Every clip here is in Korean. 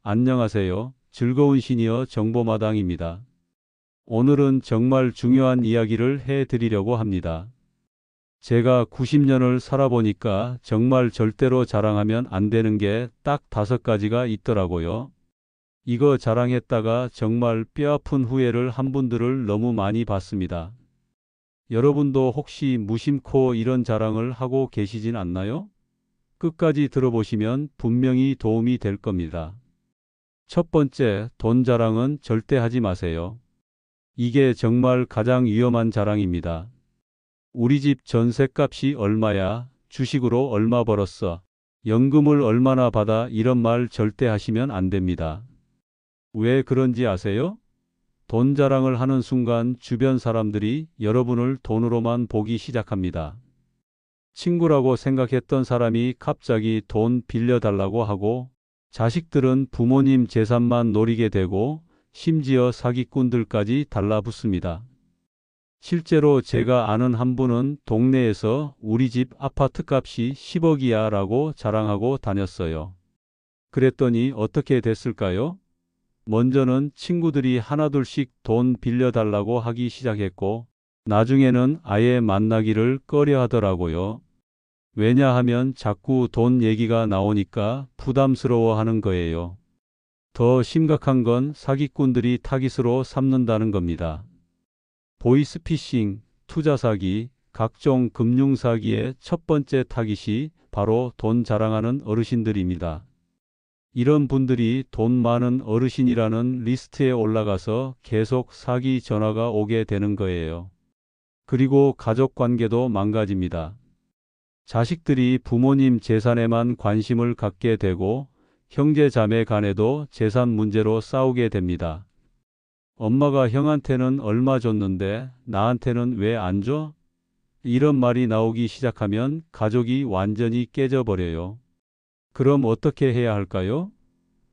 안녕하세요. 즐거운 시니어 정보마당입니다. 오늘은 정말 중요한 이야기를 해 드리려고 합니다. 제가 90년을 살아보니까 정말 절대로 자랑하면 안 되는 게 딱 5가지가 있더라고요. 이거 자랑했다가 정말 뼈아픈 후회를 한 분들을 너무 많이 봤습니다. 여러분도 혹시 무심코 이런 자랑을 하고 계시진 않나요? 끝까지 들어보시면 분명히 도움이 될 겁니다. 첫 번째, 돈 자랑은 절대 하지 마세요. 이게 정말 가장 위험한 자랑입니다. 우리 집 전셋값이 얼마야? 주식으로 얼마 벌었어? 연금을 얼마나 받아? 이런 말 절대 하시면 안 됩니다. 왜 그런지 아세요? 돈 자랑을 하는 순간 주변 사람들이 여러분을 돈으로만 보기 시작합니다. 친구라고 생각했던 사람이 갑자기 돈 빌려달라고 하고, 자식들은 부모님 재산만 노리게 되고 심지어 사기꾼들까지 달라붙습니다. 실제로 제가 아는 한 분은 동네에서 우리 집 아파트값이 10억이야 라고 자랑하고 다녔어요. 그랬더니 어떻게 됐을까요? 먼저는 친구들이 하나둘씩 돈 빌려달라고 하기 시작했고, 나중에는 아예 만나기를 꺼려 하더라고요. 왜냐하면 자꾸 돈 얘기가 나오니까 부담스러워 하는 거예요. 더 심각한 건 사기꾼들이 타깃으로 삼는다는 겁니다. 보이스피싱, 투자 사기, 각종 금융 사기의 첫 번째 타깃이 바로 돈 자랑하는 어르신들입니다. 이런 분들이 돈 많은 어르신이라는 리스트에 올라가서 계속 사기 전화가 오게 되는 거예요. 그리고 가족 관계도 망가집니다. 자식들이 부모님 재산에만 관심을 갖게 되고 형제 자매 간에도 재산 문제로 싸우게 됩니다. 엄마가 형한테는 얼마 줬는데 나한테는 왜 안 줘? 이런 말이 나오기 시작하면 가족이 완전히 깨져버려요. 그럼 어떻게 해야 할까요?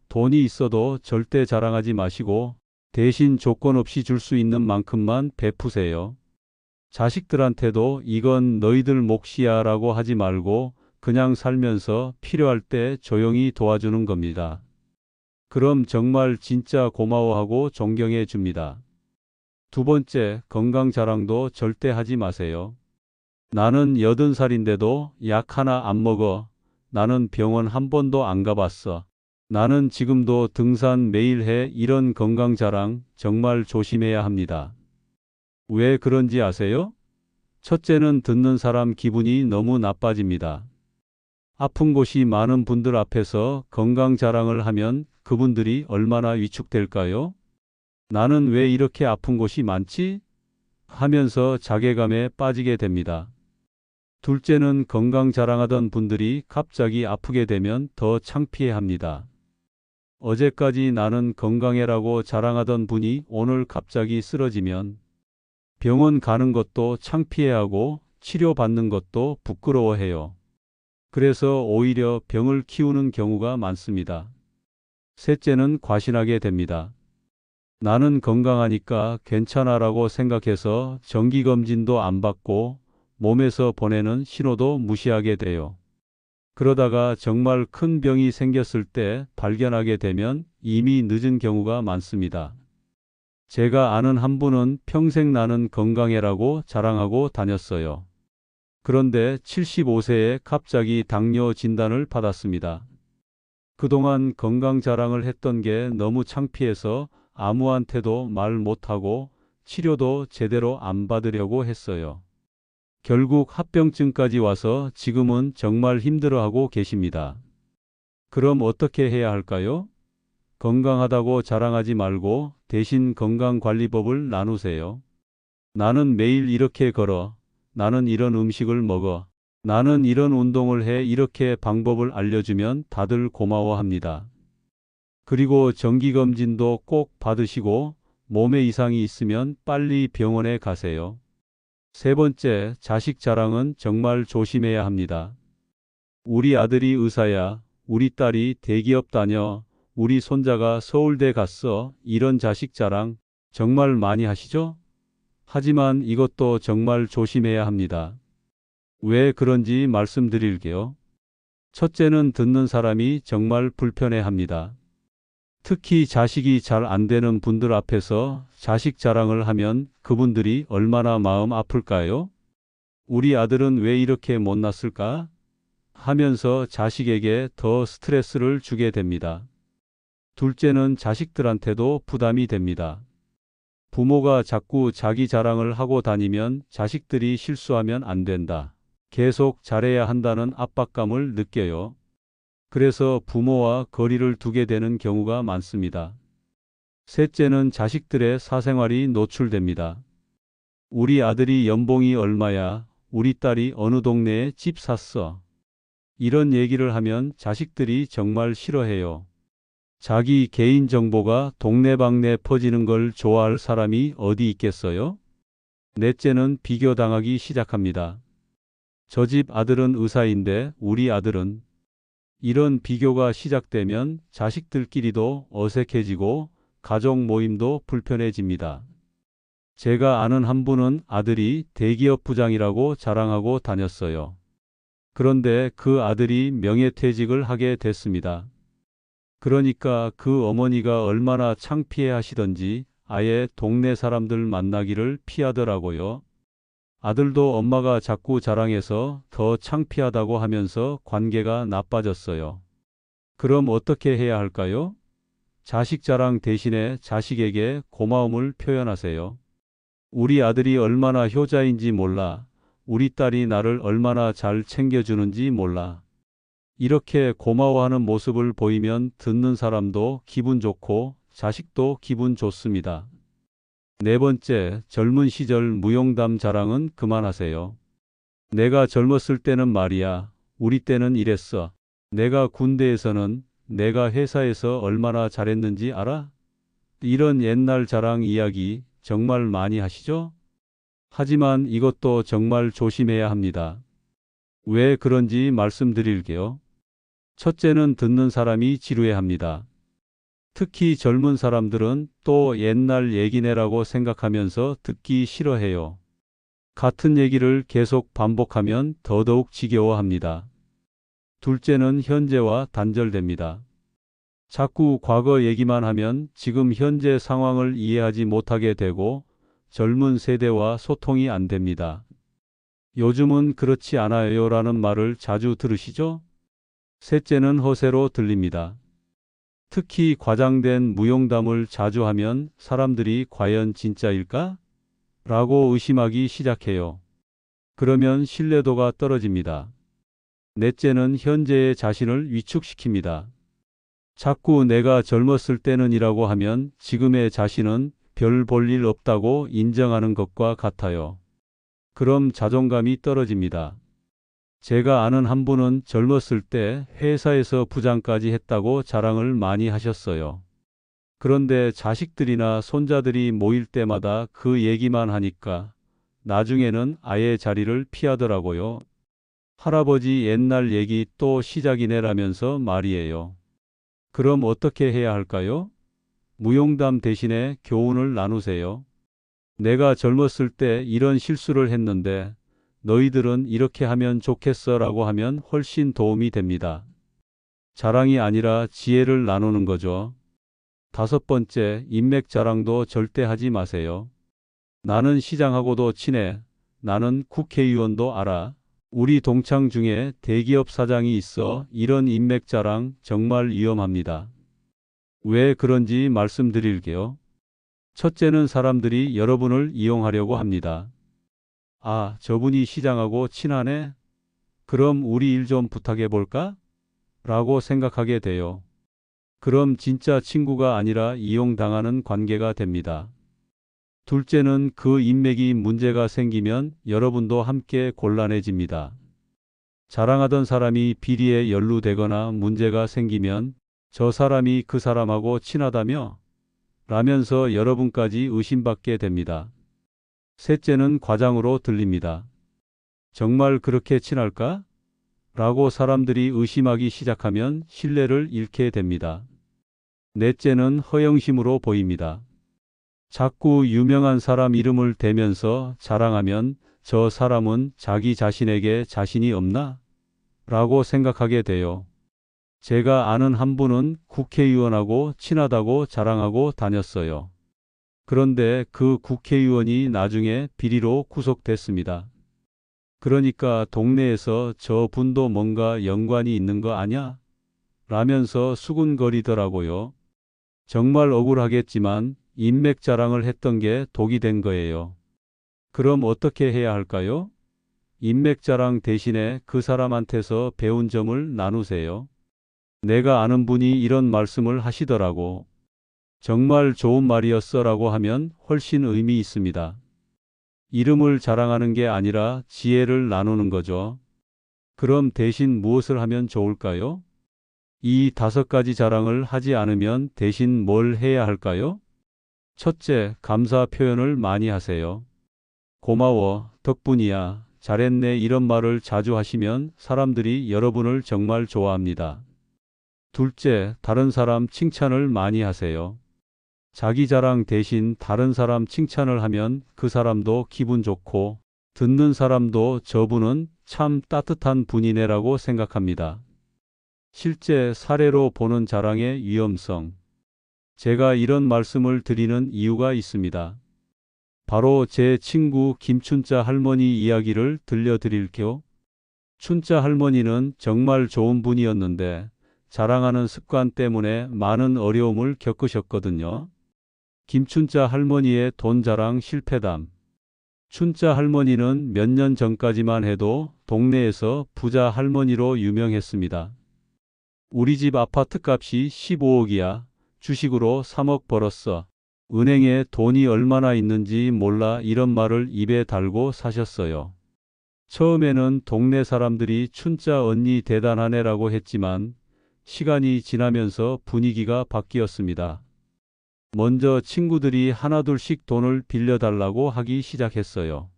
돈이 있어도 절대 자랑하지 마시고 대신 조건 없이 줄 수 있는 만큼만 베푸세요. 자식들한테도 이건 너희들 몫이야 라고 하지 말고 그냥 살면서 필요할 때 조용히 도와주는 겁니다. 그럼 정말 진짜 고마워하고 존경해 줍니다. 두 번째, 건강 자랑도 절대 하지 마세요. 나는 80살인데도 약 하나 안 먹어. 나는 병원 한 번도 안 가봤어. 나는 지금도 등산 매일 해. 이런 건강 자랑 정말 조심해야 합니다. 왜 그런지 아세요? 첫째는 듣는 사람 기분이 너무 나빠집니다. 아픈 곳이 많은 분들 앞에서 건강 자랑을 하면 그분들이 얼마나 위축될까요? 나는 왜 이렇게 아픈 곳이 많지? 하면서 자괴감에 빠지게 됩니다. 둘째는 건강 자랑하던 분들이 갑자기 아프게 되면 더 창피해 합니다. 어제까지 나는 건강해라고 자랑하던 분이 오늘 갑자기 쓰러지면 병원 가는 것도 창피해하고 치료받는 것도 부끄러워해요. 그래서 오히려 병을 키우는 경우가 많습니다. 셋째는 과신하게 됩니다. 나는 건강하니까 괜찮아라고 생각해서 정기검진도 안 받고 몸에서 보내는 신호도 무시하게 돼요. 그러다가 정말 큰 병이 생겼을 때 발견하게 되면 이미 늦은 경우가 많습니다. 제가 아는 한 분은 평생 나는 건강해라고 자랑하고 다녔어요. 그런데 75세에 갑자기 당뇨 진단을 받았습니다. 그동안 건강 자랑을 했던 게 너무 창피해서 아무한테도 말 못하고 치료도 제대로 안 받으려고 했어요. 결국 합병증까지 와서 지금은 정말 힘들어하고 계십니다. 그럼 어떻게 해야 할까요? 건강하다고 자랑하지 말고 대신 건강관리법을 나누세요. 나는 매일 이렇게 걸어. 나는 이런 음식을 먹어. 나는 이런 운동을 해. 이렇게 방법을 알려주면 다들 고마워합니다. 그리고 정기검진도 꼭 받으시고 몸에 이상이 있으면 빨리 병원에 가세요. 세 번째, 자식 자랑은 정말 조심해야 합니다. 우리 아들이 의사야. 우리 딸이 대기업 다녀. 우리 손자가 서울대 갔어. 이런 자식 자랑 정말 많이 하시죠? 하지만 이것도 정말 조심해야 합니다. 왜 그런지 말씀드릴게요. 첫째는 듣는 사람이 정말 불편해합니다. 특히 자식이 잘 안 되는 분들 앞에서 자식 자랑을 하면 그분들이 얼마나 마음 아플까요? 우리 아들은 왜 이렇게 못났을까? 하면서 자식에게 더 스트레스를 주게 됩니다. 둘째는 자식들한테도 부담이 됩니다. 부모가 자꾸 자기 자랑을 하고 다니면 자식들이 실수하면 안 된다. 계속 잘해야 한다는 압박감을 느껴요. 그래서 부모와 거리를 두게 되는 경우가 많습니다. 셋째는 자식들의 사생활이 노출됩니다. 우리 아들이 연봉이 얼마야? 우리 딸이 어느 동네에 집 샀어? 이런 얘기를 하면 자식들이 정말 싫어해요. 자기 개인 정보가 동네방네 퍼지는 걸 좋아할 사람이 어디 있겠어요? 넷째는 비교당하기 시작합니다. 저 집 아들은 의사인데 우리 아들은, 이런 비교가 시작되면 자식들끼리도 어색해지고 가족 모임도 불편해집니다. 제가 아는 한 분은 아들이 대기업 부장이라고 자랑하고 다녔어요. 그런데 그 아들이 명예퇴직을 하게 됐습니다. 그러니까 그 어머니가 얼마나 창피해 하시던지 아예 동네 사람들 만나기를 피하더라고요. 아들도 엄마가 자꾸 자랑해서 더 창피하다고 하면서 관계가 나빠졌어요. 그럼 어떻게 해야 할까요? 자식 자랑 대신에 자식에게 고마움을 표현하세요. 우리 아들이 얼마나 효자인지 몰라. 우리 딸이 나를 얼마나 잘 챙겨주는지 몰라. 이렇게 고마워하는 모습을 보이면 듣는 사람도 기분 좋고 자식도 기분 좋습니다. 네 번째, 젊은 시절 무용담 자랑은 그만하세요. 내가 젊었을 때는 말이야. 우리 때는 이랬어. 내가 군대에서는, 내가 회사에서 얼마나 잘했는지 알아? 이런 옛날 자랑 이야기 정말 많이 하시죠? 하지만 이것도 정말 조심해야 합니다. 왜 그런지 말씀드릴게요. 첫째는 듣는 사람이 지루해합니다. 특히 젊은 사람들은 또 옛날 얘기네라고 생각하면서 듣기 싫어해요. 같은 얘기를 계속 반복하면 더더욱 지겨워합니다. 둘째는 현재와 단절됩니다. 자꾸 과거 얘기만 하면 지금 현재 상황을 이해하지 못하게 되고 젊은 세대와 소통이 안 됩니다. 요즘은 그렇지 않아요라는 말을 자주 들으시죠? 셋째는 허세로 들립니다. 특히 과장된 무용담을 자주 하면 사람들이 과연 진짜일까? 라고 의심하기 시작해요. 그러면 신뢰도가 떨어집니다. 넷째는 현재의 자신을 위축시킵니다. 자꾸 내가 젊었을 때는이라고 하면 지금의 자신은 별 볼 일 없다고 인정하는 것과 같아요. 그럼 자존감이 떨어집니다. 제가 아는 한 분은 젊었을 때 회사에서 부장까지 했다고 자랑을 많이 하셨어요. 그런데 자식들이나 손자들이 모일 때마다 그 얘기만 하니까 나중에는 아예 자리를 피하더라고요. 할아버지 옛날 얘기 또 시작이네라면서 말이에요. 그럼 어떻게 해야 할까요? 무용담 대신에 교훈을 나누세요. 내가 젊었을 때 이런 실수를 했는데 너희들은 이렇게 하면 좋겠어 라고 하면 훨씬 도움이 됩니다. 자랑이 아니라 지혜를 나누는 거죠. 다섯 번째, 인맥 자랑도 절대 하지 마세요. 나는 시장하고도 친해. 나는 국회의원도 알아. 우리 동창 중에 대기업 사장이 있어. 이런 인맥 자랑 정말 위험합니다. 왜 그런지 말씀드릴게요. 첫째는 사람들이 여러분을 이용하려고 합니다. 아, 저분이 시장하고 친하네? 그럼 우리 일 좀 부탁해 볼까? 라고 생각하게 돼요. 그럼 진짜 친구가 아니라 이용당하는 관계가 됩니다. 둘째는 그 인맥이 문제가 생기면 여러분도 함께 곤란해집니다. 자랑하던 사람이 비리에 연루되거나 문제가 생기면 저 사람이 그 사람하고 친하다며? 라면서 여러분까지 의심받게 됩니다. 셋째는 과장으로 들립니다. 정말 그렇게 친할까? 라고 사람들이 의심하기 시작하면 신뢰를 잃게 됩니다. 넷째는 허영심으로 보입니다. 자꾸 유명한 사람 이름을 대면서 자랑하면 저 사람은 자기 자신에게 자신이 없나? 라고 생각하게 돼요. 제가 아는 한 분은 국회의원하고 친하다고 자랑하고 다녔어요. 그런데 그 국회의원이 나중에 비리로 구속됐습니다. 그러니까 동네에서 저 분도 뭔가 연관이 있는 거 아냐? 라면서 수군거리더라고요. 정말 억울하겠지만 인맥 자랑을 했던 게 독이 된 거예요. 그럼 어떻게 해야 할까요? 인맥 자랑 대신에 그 사람한테서 배운 점을 나누세요. 내가 아는 분이 이런 말씀을 하시더라고. 정말 좋은 말이었어라고 하면 훨씬 의미 있습니다. 이름을 자랑하는 게 아니라 지혜를 나누는 거죠. 그럼 대신 무엇을 하면 좋을까요? 이 5가지 자랑을 하지 않으면 대신 뭘 해야 할까요? 첫째, 감사 표현을 많이 하세요. 고마워, 덕분이야, 잘했네 이런 말을 자주 하시면 사람들이 여러분을 정말 좋아합니다. 둘째, 다른 사람 칭찬을 많이 하세요. 자기 자랑 대신 다른 사람 칭찬을 하면 그 사람도 기분 좋고 듣는 사람도 저분은 참 따뜻한 분이네라고 생각합니다. 실제 사례로 보는 자랑의 위험성. 제가 이런 말씀을 드리는 이유가 있습니다. 바로 제 친구 김춘자 할머니 이야기를 들려드릴게요. 춘자 할머니는 정말 좋은 분이었는데 자랑하는 습관 때문에 많은 어려움을 겪으셨거든요. 김춘자 할머니의 돈 자랑 실패담. 춘자 할머니는 몇 년 전까지만 해도 동네에서 부자 할머니로 유명했습니다. 우리 집 아파트 값이 15억이야. 주식으로 3억 벌었어. 은행에 돈이 얼마나 있는지 몰라 이런 말을 입에 달고 사셨어요. 처음에는 동네 사람들이 춘자 언니 대단하네라고 했지만 시간이 지나면서 분위기가 바뀌었습니다. 먼저 친구들이 하나둘씩 돈을 빌려달라고 하기 시작했어요.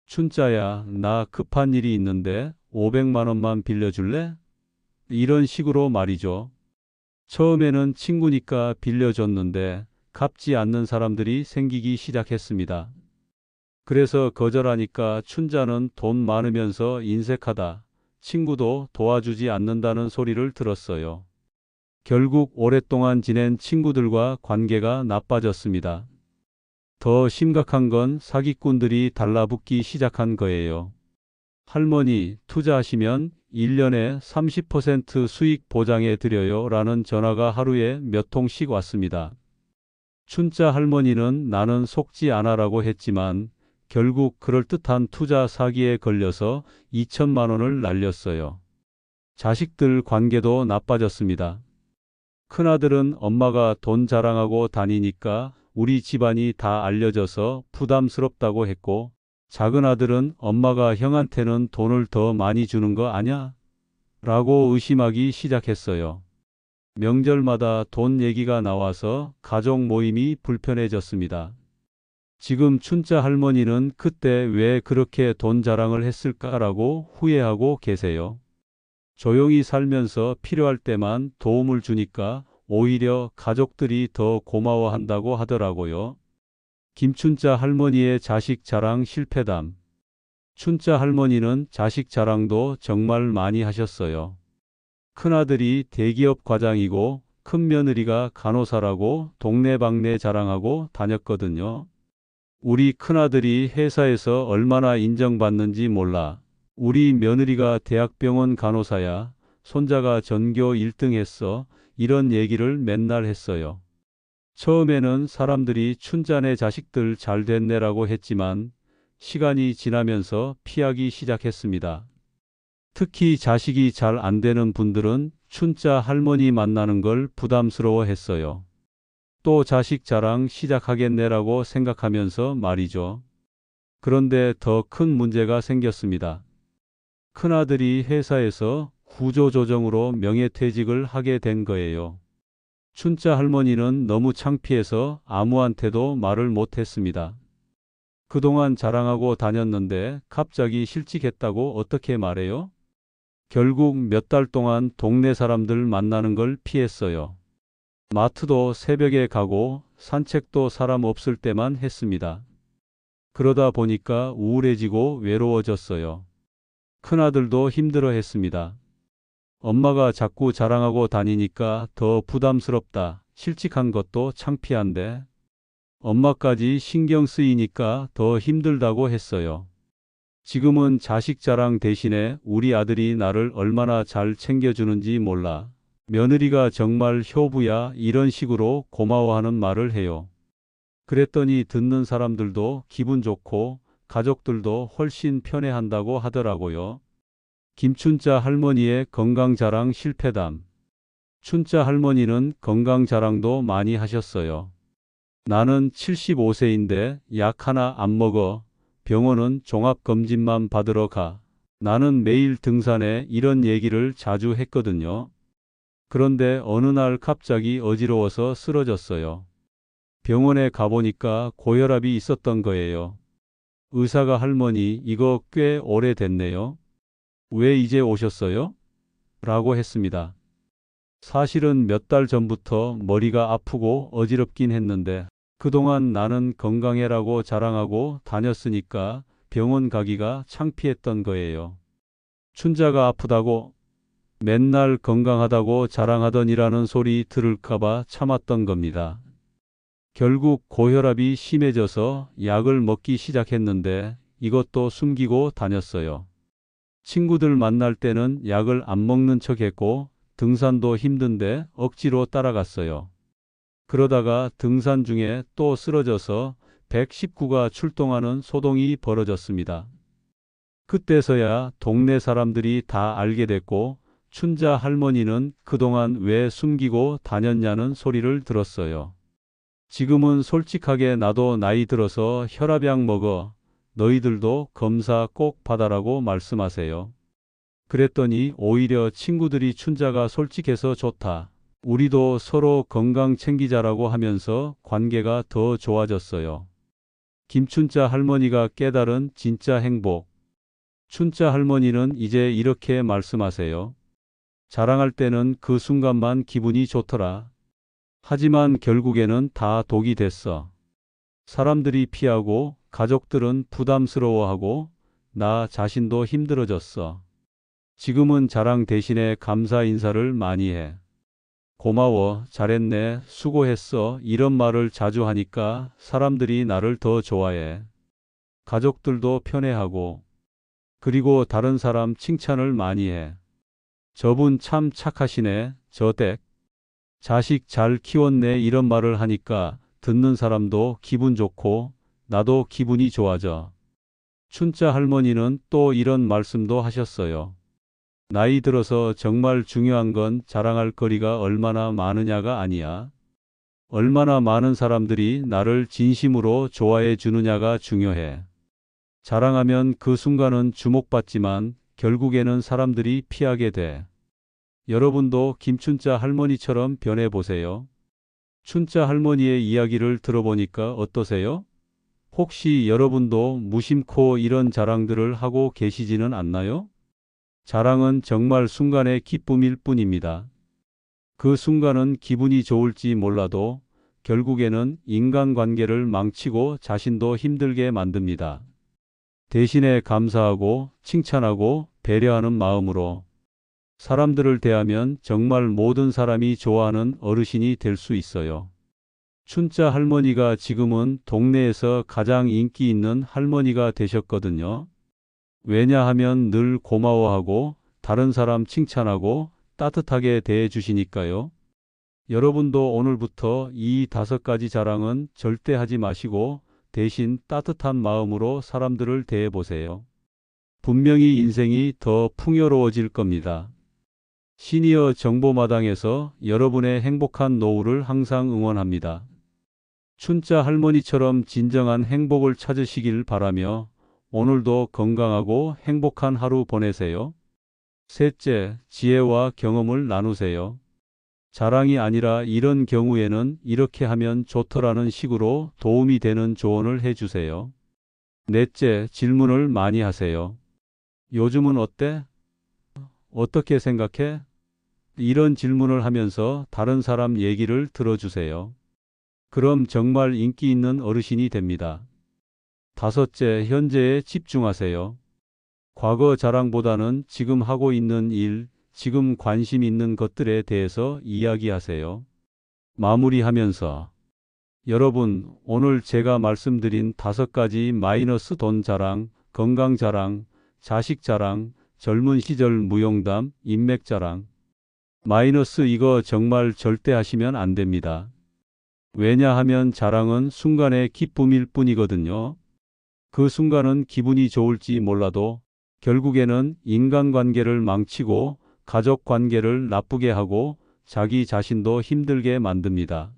춘자야, 나 급한 일이 있는데 500만 원만 빌려줄래? 이런 식으로 말이죠. 처음에는 친구니까 빌려줬는데 갚지 않는 사람들이 생기기 시작했습니다. 그래서 거절하니까 춘자는 돈 많으면서 인색하다, 친구도 도와주지 않는다는 소리를 들었어요. 결국 오랫동안 지낸 친구들과 관계가 나빠졌습니다. 더 심각한 건 사기꾼들이 달라붙기 시작한 거예요. 할머니, 투자하시면 1년에 30% 수익 보장해 드려요 라는 전화가 하루에 몇 통씩 왔습니다. 춘자 할머니는 나는 속지 않아라고 했지만 결국 그럴듯한 투자 사기에 걸려서 2천만 원을 날렸어요. 자식들 관계도 나빠졌습니다. 큰아들은 엄마가 돈 자랑하고 다니니까 우리 집안이 다 알려져서 부담스럽다고 했고, 작은 아들은 엄마가 형한테는 돈을 더 많이 주는 거 아냐? 라고 의심하기 시작했어요. 명절마다 돈 얘기가 나와서 가족 모임이 불편해졌습니다. 지금 춘자 할머니는 그때 왜 그렇게 돈 자랑을 했을까라고 후회하고 계세요. 조용히 살면서 필요할 때만 도움을 주니까 오히려 가족들이 더 고마워한다고 하더라고요. 김춘자 할머니의 자식 자랑 실패담. 춘자 할머니는 자식 자랑도 정말 많이 하셨어요. 큰아들이 대기업 과장이고 큰며느리가 간호사라고 동네방네 자랑하고 다녔거든요. 우리 큰아들이 회사에서 얼마나 인정받는지 몰라. 우리 며느리가 대학병원 간호사야. 손자가 전교 1등 했어. 이런 얘기를 맨날 했어요. 처음에는 사람들이 춘자네 자식들 잘 됐네라고 했지만 시간이 지나면서 피하기 시작했습니다. 특히 자식이 잘 안 되는 분들은 춘자 할머니 만나는 걸 부담스러워 했어요. 또 자식 자랑 시작하겠네라고 생각하면서 말이죠. 그런데 더 큰 문제가 생겼습니다. 큰아들이 회사에서 구조조정으로 명예퇴직을 하게 된 거예요. 춘자 할머니는 너무 창피해서 아무한테도 말을 못했습니다. 그동안 자랑하고 다녔는데 갑자기 실직했다고 어떻게 말해요? 결국 몇 달 동안 동네 사람들 만나는 걸 피했어요. 마트도 새벽에 가고 산책도 사람 없을 때만 했습니다. 그러다 보니까 우울해지고 외로워졌어요. 큰아들도 힘들어했습니다. 엄마가 자꾸 자랑하고 다니니까 더 부담스럽다. 실직한 것도 창피한데 엄마까지 신경 쓰이니까 더 힘들다고 했어요. 지금은 자식 자랑 대신에 우리 아들이 나를 얼마나 잘 챙겨주는지 몰라. 며느리가 정말 효부야 이런 식으로 고마워하는 말을 해요. 그랬더니 듣는 사람들도 기분 좋고 가족들도 훨씬 편해한다고 하더라고요. 김춘자 할머니의 건강자랑 실패담. 춘자 할머니는 건강자랑도 많이 하셨어요. 나는 75세인데 약 하나 안 먹어. 병원은 종합검진만 받으러 가. 나는 매일 등산해 이런 얘기를 자주 했거든요. 그런데 어느 날 갑자기 어지러워서 쓰러졌어요. 병원에 가보니까 고혈압이 있었던 거예요. 의사가 할머니 이거 꽤 오래됐네요. 왜 이제 오셨어요? 라고 했습니다. 사실은 몇 달 전부터 머리가 아프고 어지럽긴 했는데 그동안 나는 건강해라고 자랑하고 다녔으니까 병원 가기가 창피했던 거예요. 춘자가 아프다고 맨날 건강하다고 자랑하더니라는 소리 들을까봐 참았던 겁니다. 결국 고혈압이 심해져서 약을 먹기 시작했는데 이것도 숨기고 다녔어요. 친구들 만날 때는 약을 안 먹는 척 했고 등산도 힘든데 억지로 따라갔어요. 그러다가 등산 중에 또 쓰러져서 119가 출동하는 소동이 벌어졌습니다. 그때서야 동네 사람들이 다 알게 됐고 춘자 할머니는 그동안 왜 숨기고 다녔냐는 소리를 들었어요. 지금은 솔직하게 나도 나이 들어서 혈압약 먹어. 너희들도 검사 꼭 받아라고 말씀하세요. 그랬더니 오히려 친구들이 춘자가 솔직해서 좋다. 우리도 서로 건강 챙기자라고 하면서 관계가 더 좋아졌어요. 김춘자 할머니가 깨달은 진짜 행복. 춘자 할머니는 이제 이렇게 말씀하세요. 자랑할 때는 그 순간만 기분이 좋더라. 하지만 결국에는 다 독이 됐어. 사람들이 피하고 가족들은 부담스러워하고 나 자신도 힘들어졌어. 지금은 자랑 대신에 감사 인사를 많이 해. 고마워, 잘했네, 수고했어 이런 말을 자주 하니까 사람들이 나를 더 좋아해. 가족들도 편해하고 그리고 다른 사람 칭찬을 많이 해. 저분 참 착하시네, 저 댁. 자식 잘 키웠네 이런 말을 하니까 듣는 사람도 기분 좋고 나도 기분이 좋아져. 춘자 할머니는 또 이런 말씀도 하셨어요. 나이 들어서 정말 중요한 건 자랑할 거리가 얼마나 많으냐가 아니야. 얼마나 많은 사람들이 나를 진심으로 좋아해 주느냐가 중요해. 자랑하면 그 순간은 주목받지만 결국에는 사람들이 피하게 돼. 여러분도 김춘자 할머니처럼 변해보세요. 춘자 할머니의 이야기를 들어보니까 어떠세요? 혹시 여러분도 무심코 이런 자랑들을 하고 계시지는 않나요? 자랑은 정말 순간의 기쁨일 뿐입니다. 그 순간은 기분이 좋을지 몰라도 결국에는 인간관계를 망치고 자신도 힘들게 만듭니다. 대신에 감사하고 칭찬하고 배려하는 마음으로 사람들을 대하면 정말 모든 사람이 좋아하는 어르신이 될 수 있어요. 춘자 할머니가 지금은 동네에서 가장 인기 있는 할머니가 되셨거든요. 왜냐하면 늘 고마워하고 다른 사람 칭찬하고 따뜻하게 대해주시니까요. 여러분도 오늘부터 이 5가지 자랑은 절대 하지 마시고 대신 따뜻한 마음으로 사람들을 대해보세요. 분명히 인생이 더 풍요로워질 겁니다. 시니어 정보마당에서 여러분의 행복한 노후를 항상 응원합니다. 춘자 할머니처럼 진정한 행복을 찾으시길 바라며 오늘도 건강하고 행복한 하루 보내세요. 셋째, 지혜와 경험을 나누세요. 자랑이 아니라 이런 경우에는 이렇게 하면 좋더라는 식으로 도움이 되는 조언을 해주세요. 넷째, 질문을 많이 하세요. 요즘은 어때? 어떻게 생각해? 이런 질문을 하면서 다른 사람 얘기를 들어주세요. 그럼 정말 인기 있는 어르신이 됩니다. 다섯째, 현재에 집중하세요. 과거 자랑보다는 지금 하고 있는 일, 지금 관심 있는 것들에 대해서 이야기하세요. 마무리하면서 여러분, 오늘 제가 말씀드린 5가지 마이너스 돈 자랑, 건강 자랑, 자식 자랑, 젊은 시절 무용담, 인맥 자랑. 마이너스 이거 정말 절대 하시면 안 됩니다. 왜냐하면 자랑은 순간의 기쁨일 뿐이거든요. 그 순간은 기분이 좋을지 몰라도 결국에는 인간관계를 망치고 가족 관계를 나쁘게 하고 자기 자신도 힘들게 만듭니다.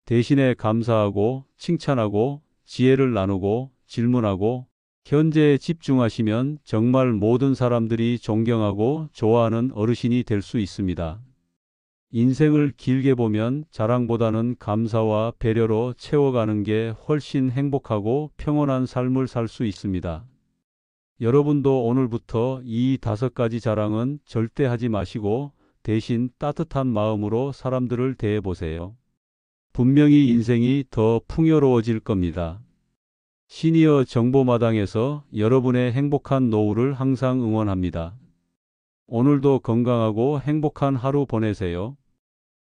대신에 감사하고 칭찬하고 지혜를 나누고 질문하고 현재에 집중하시면 정말 모든 사람들이 존경하고 좋아하는 어르신이 될 수 있습니다. 인생을 길게 보면 자랑보다는 감사와 배려로 채워가는 게 훨씬 행복하고 평온한 삶을 살 수 있습니다. 여러분도 오늘부터 이 5가지 자랑은 절대 하지 마시고 대신 따뜻한 마음으로 사람들을 대해보세요. 분명히 인생이 더 풍요로워질 겁니다. 시니어 정보마당에서 여러분의 행복한 노후를 항상 응원합니다. 오늘도 건강하고 행복한 하루 보내세요.